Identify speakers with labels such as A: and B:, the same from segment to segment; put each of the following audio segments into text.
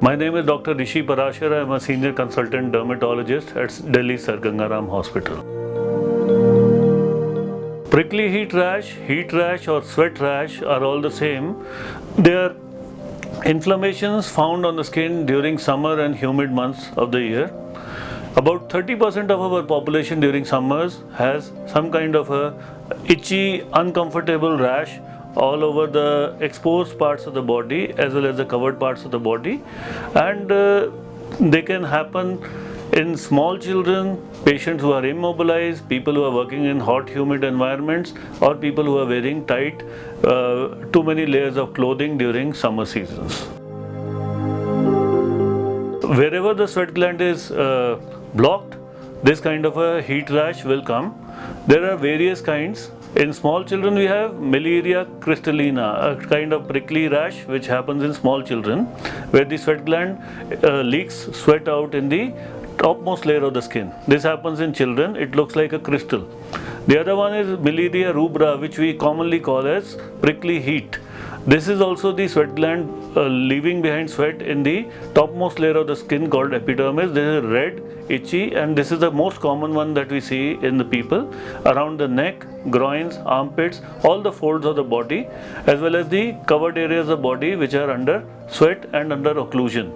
A: My name is Dr. Rishi Parashar. I am a senior consultant dermatologist at Delhi Sir Gangaram Hospital. Prickly heat rash or sweat rash are all the same. They are inflammations found on the skin during summer and humid months of the year. About 30% of our population during summers has some kind of a itchy, uncomfortable rash all over the exposed parts of the body as well as the covered parts of the body, and they can happen in small children, patients who are immobilized, people who are working in hot humid environments, or people who are wearing tight too many layers of clothing during summer seasons. Wherever the sweat gland is blocked, this kind of a heat rash will come. There are various kinds. In small children we have Miliaria crystallina, a kind of prickly rash which happens in small children, where the sweat gland leaks sweat out in the topmost layer of the skin. This happens in children. It looks like a crystal. The other one is Miliaria rubra, which we commonly call as prickly heat. This is also the sweat gland leaving behind sweat in the topmost layer of the skin called epidermis. This is red, itchy, and this is the most common one that we see in the people around the neck, groins, armpits, all the folds of the body, as well as the covered areas of the body which are under sweat and under occlusion.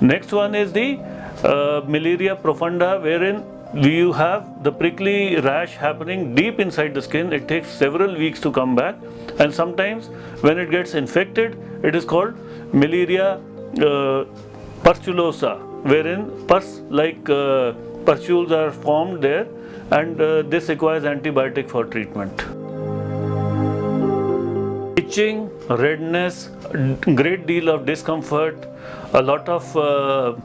A: Next one is the Miliaria profunda, wherein you have the prickly rash happening deep inside the skin. It takes several weeks to come back, and sometimes when it gets infected, it is called Miliaria pustulosa, wherein pus-like pustules are formed there, and this requires antibiotic for treatment. Itching, redness, great deal of discomfort, a lot of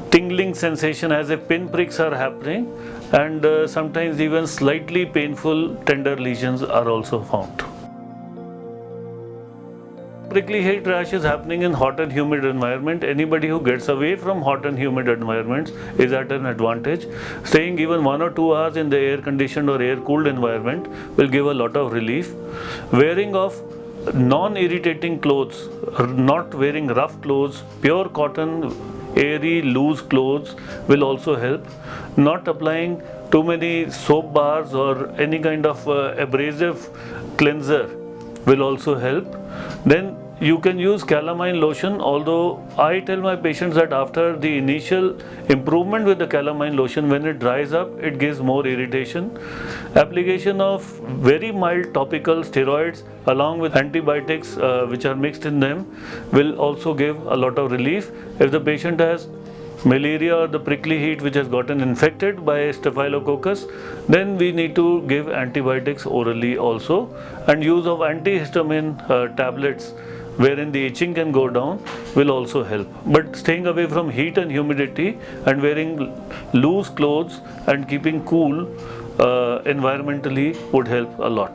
A: tingling sensation as if pinpricks are happening, and sometimes even slightly painful tender lesions are also found. Prickly heat rash is happening in hot and humid environment. Anybody who gets away from hot and humid environments is at an advantage. Staying even 1 or 2 hours in the air conditioned or air cooled environment will give a lot of relief. Wearing of non-irritating clothes, not wearing rough clothes, pure cotton, airy, loose clothes will also help. Not applying too many soap bars or any kind of abrasive cleanser will also help. Then you can use calamine lotion, although I tell my patients that after the initial improvement with the calamine lotion, when it dries up, it gives more irritation. Application of very mild topical steroids along with antibiotics which are mixed in them will also give a lot of relief. If the patient has malaria or the prickly heat which has gotten infected by staphylococcus, then we need to give antibiotics orally also, and use of antihistamine tablets wherein the itching can go down will also help. But staying away from heat and humidity and wearing loose clothes and keeping cool environmentally would help a lot.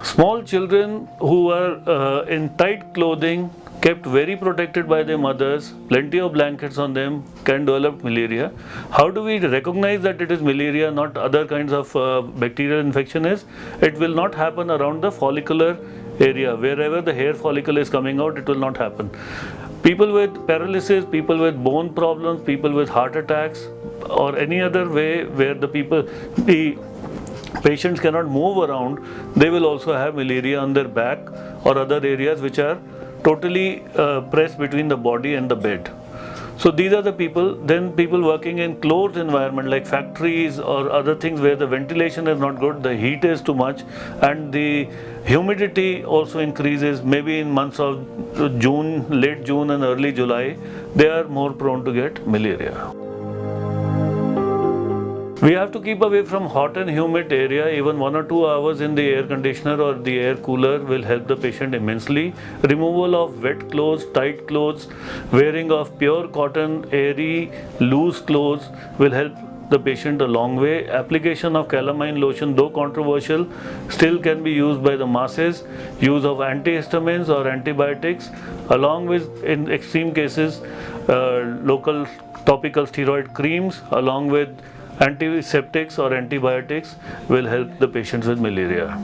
A: Small children who are in tight clothing, kept very protected by their mothers, plenty of blankets on them, can develop malaria. How do we recognize that it is malaria, not other kinds of bacterial infection is? It will not happen around the follicular area. Wherever the hair follicle is coming out, it will not happen. People with paralysis, people with bone problems, people with heart attacks, or any other way where the patients cannot move around, they will also have malaria on their back or other areas which are totally pressed between the body and the bed. So these are the people. Then people working in closed environment like factories or other things where the ventilation is not good, the heat is too much, and the humidity also increases. Maybe in months of June, late June and early July, they are more prone to get malaria. We have to keep away from hot and humid area. Even 1 or 2 hours in the air conditioner or the air cooler will help the patient immensely. Removal of wet clothes, tight clothes, wearing of pure cotton, airy, loose clothes will help the patient a long way. Application of calamine lotion, though controversial, still can be used by the masses. Use of antihistamines or antibiotics, along with, in extreme cases, local topical steroid creams, along with antiseptics or antibiotics will help the patients with malaria.